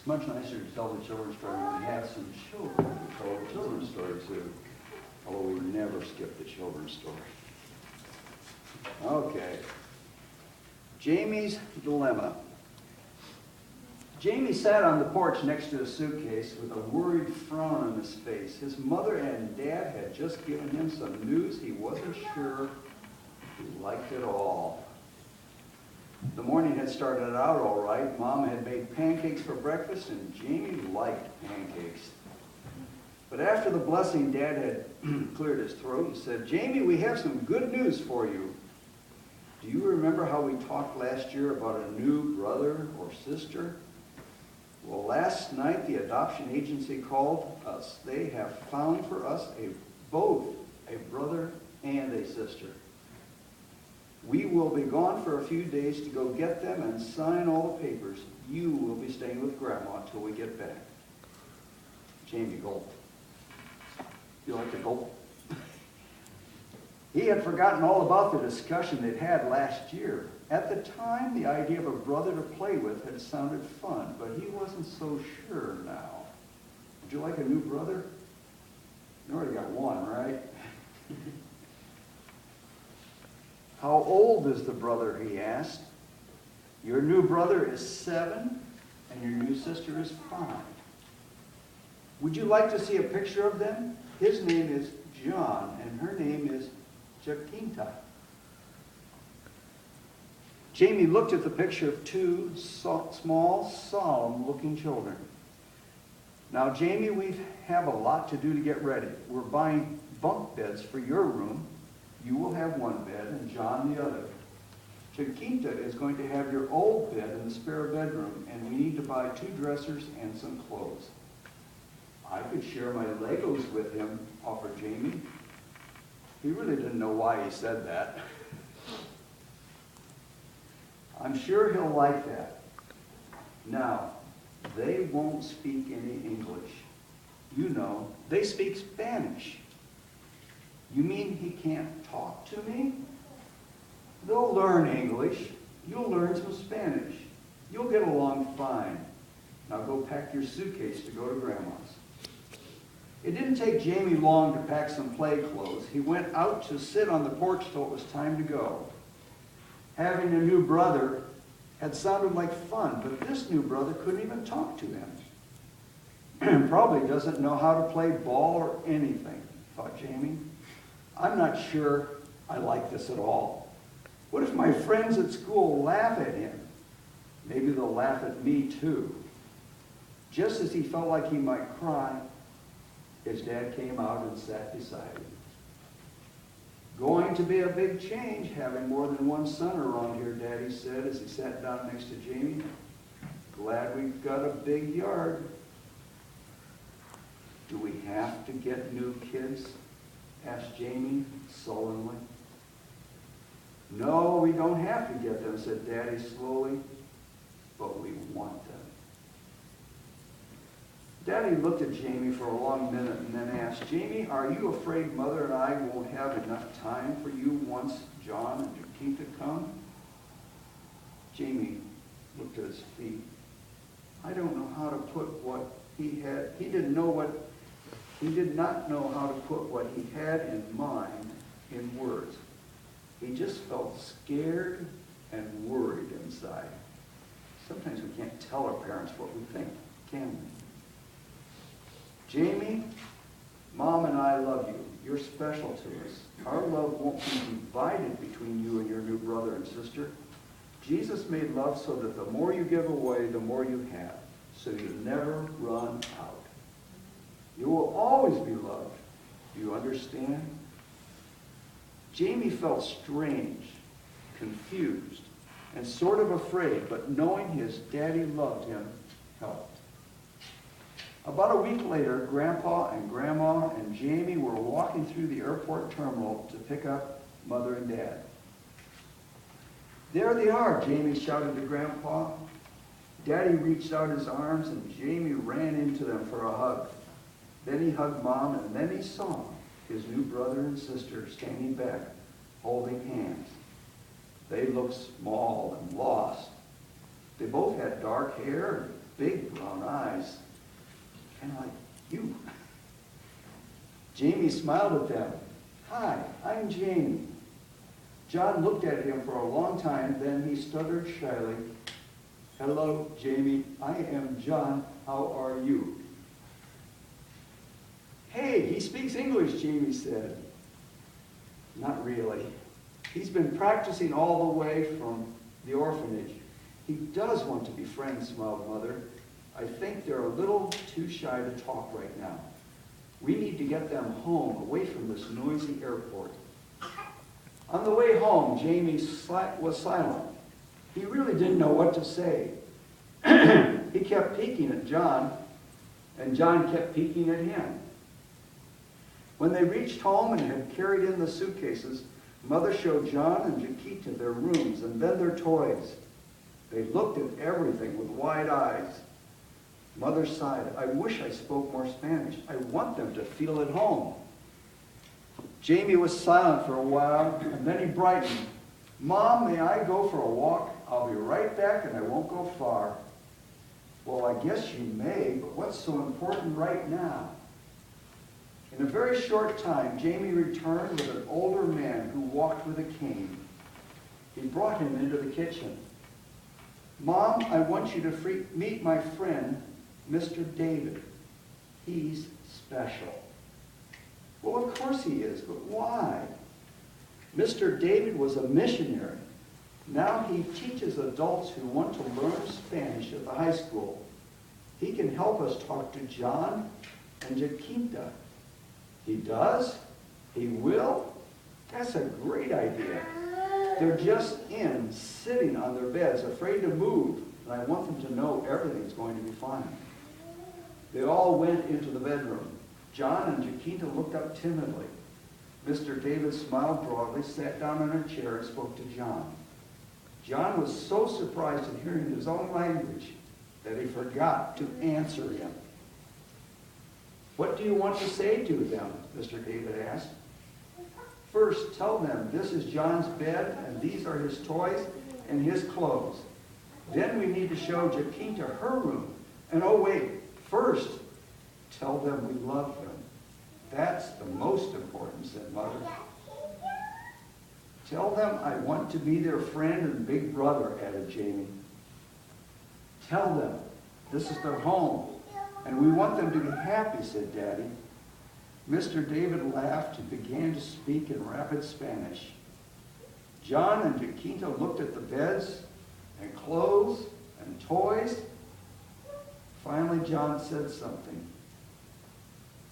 It's much nicer to tell the children's story when we have some children to tell the children's story to, although we never skip the children's story. Okay. Jamie's dilemma. Jamie sat on the porch next to a suitcase with a worried frown on his face. His mother and dad had just given him some news he wasn't sure he liked at all. The morning had started out all right. Mom had made pancakes for breakfast, and Jamie liked pancakes. But after the blessing, Dad had cleared his throat and said, "Jamie, we have some good news for you. Do you remember how we talked last year about a new brother or sister? Well, last night the adoption agency called us. They have found for us both a brother and a sister. We will be gone for a few days to go get them and sign all the papers. You will be staying with Grandma until we get back." Jamie gulped. You like to gulp? He had forgotten all about the discussion they'd had last year. At the time, the idea of a brother to play with had sounded fun, but he wasn't so sure now. Would you like a new brother? You already got one, right? How old is the brother, he asked. Your new brother is 7, and your new sister is 5. Would you like to see a picture of them? His name is John, and her name is Jacinta. Jamie looked at the picture of 2 small, solemn-looking children. Now, Jamie, we have a lot to do to get ready. We're buying bunk beds for your room. You will have one bed, and John the other. Jacinta is going to have your old bed in the spare bedroom, and we need to buy 2 dressers and some clothes. I could share my Legos with him, offered Jamie. He really didn't know why he said that. I'm sure he'll like that. Now, they won't speak any English. You know, they speak Spanish. You mean he can't talk to me? They'll learn English. You'll learn some Spanish. You'll get along fine. Now go pack your suitcase to go to Grandma's. It didn't take Jamie long to pack some play clothes. He went out to sit on the porch till it was time to go. Having a new brother had sounded like fun, but this new brother couldn't even talk to him. Probably doesn't know how to play ball or anything, thought Jamie. I'm not sure I like this at all. What if my friends at school laugh at him? Maybe they'll laugh at me too. Just as he felt like he might cry, his dad came out and sat beside him. Going to be a big change having more than one son around here, Daddy said as he sat down next to Jamie. Glad we've got a big yard. Do we have to get new kids? Asked Jamie sullenly. No, we don't have to get them, said Daddy slowly, but we want them. Daddy looked at Jamie for a long minute and then asked, Jamie, are you afraid Mother and I won't have enough time for you once John and Jacinta come? Jamie looked at his feet. I don't know how to put what he had. He did not know how to put what he had in mind in words. He just felt scared and worried inside. Sometimes we can't tell our parents what we think, can we? Jamie, Mom and I love you. You're special to us. Our love won't be divided between you and your new brother and sister. Jesus made love so that the more you give away, the more you have, so you never run out. You will always be loved. Do you understand? Jamie felt strange, confused, and sort of afraid, but knowing his daddy loved him helped. About a week later, Grandpa and Grandma and Jamie were walking through the airport terminal to pick up Mother and Dad. There they are, Jamie shouted to Grandpa. Daddy reached out his arms and Jamie ran into them for a hug. Then he hugged Mom and then he saw his new brother and sister standing back, holding hands. They looked small and lost. They both had dark hair and big brown eyes, kind of like you. Jamie smiled at them. Hi, I'm Jamie. John looked at him for a long time, then he stuttered shyly. Hello, Jamie. I am John. How are you? Hey, he speaks English, Jamie said. Not really. He's been practicing all the way from the orphanage. He does want to be friends, smiled Mother. I think they're a little too shy to talk right now. We need to get them home, away from this noisy airport. On the way home, Jamie was silent. He really didn't know what to say. He kept peeking at John, and John kept peeking at him. When they reached home and had carried in the suitcases, Mother showed John and Jaquita their rooms and then their toys. They looked at everything with wide eyes. Mother sighed. I wish I spoke more Spanish. I want them to feel at home. Jamie was silent for a while, and then he brightened. Mom, may I go for a walk? I'll be right back, and I won't go far. Well, I guess you may, but what's so important right now? In a very short time, Jamie returned with an older man who walked with a cane. He brought him into the kitchen. Mom, I want you to meet my friend, Mr. David. He's special. Well, of course he is, but why? Mr. David was a missionary. Now he teaches adults who want to learn Spanish at the high school. He can help us talk to John and Jaquita. He does? He will? That's a great idea. They're just sitting on their beds, afraid to move, and I want them to know everything's going to be fine. They all went into the bedroom. John and Jaquita looked up timidly. Mr. David smiled broadly, sat down in a chair, and spoke to John. John was so surprised at hearing his own language that he forgot to answer him. What do you want to say to them? Mr. David asked. First, tell them this is John's bed, and these are his toys and his clothes. Then we need to show Jaquita her room. And oh wait, first, tell them we love them. That's the most important, said Mother. Tell them I want to be their friend and big brother, added Jamie. Tell them this is their home, and we want them to be happy, said Daddy. Mr. David laughed and began to speak in rapid Spanish. John and Jaquita looked at the beds and clothes and toys. Finally, John said something.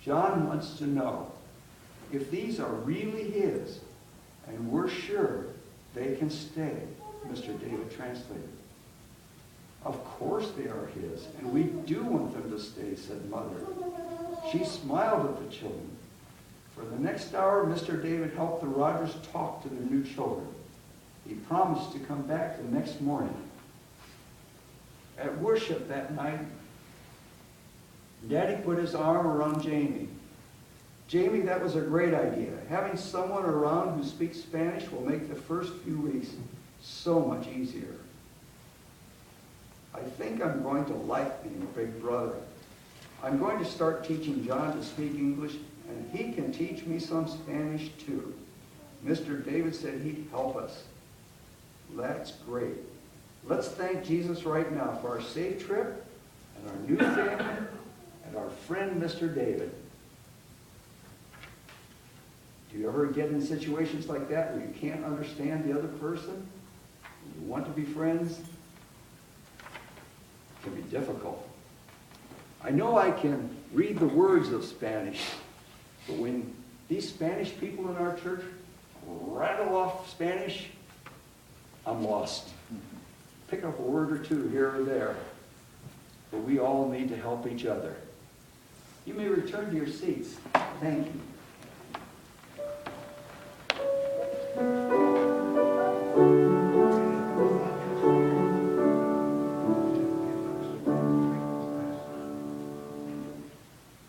John wants to know if these are really his, and we're sure they can stay, Mr. David translated. Of course they are his, and we do want them to stay, said Mother. She smiled at the children. For the next hour, Mr. David helped the Rogers talk to their new children. He promised to come back the next morning. At worship that night, Daddy put his arm around Jamie. Jamie, that was a great idea. Having someone around who speaks Spanish will make the first few weeks so much easier. I think I'm going to like being a big brother. I'm going to start teaching John to speak English, and he can teach me some Spanish too. Mr. David said he'd help us. That's great. Let's thank Jesus right now for our safe trip and our new family and our friend, Mr. David. Do you ever get in situations like that where you can't understand the other person? You want to be friends? It can be difficult. I know I can read the words of Spanish, but when these Spanish people in our church rattle off Spanish, I'm lost. Pick up a word or two here or there, but we all need to help each other. You may return to your seats. Thank you.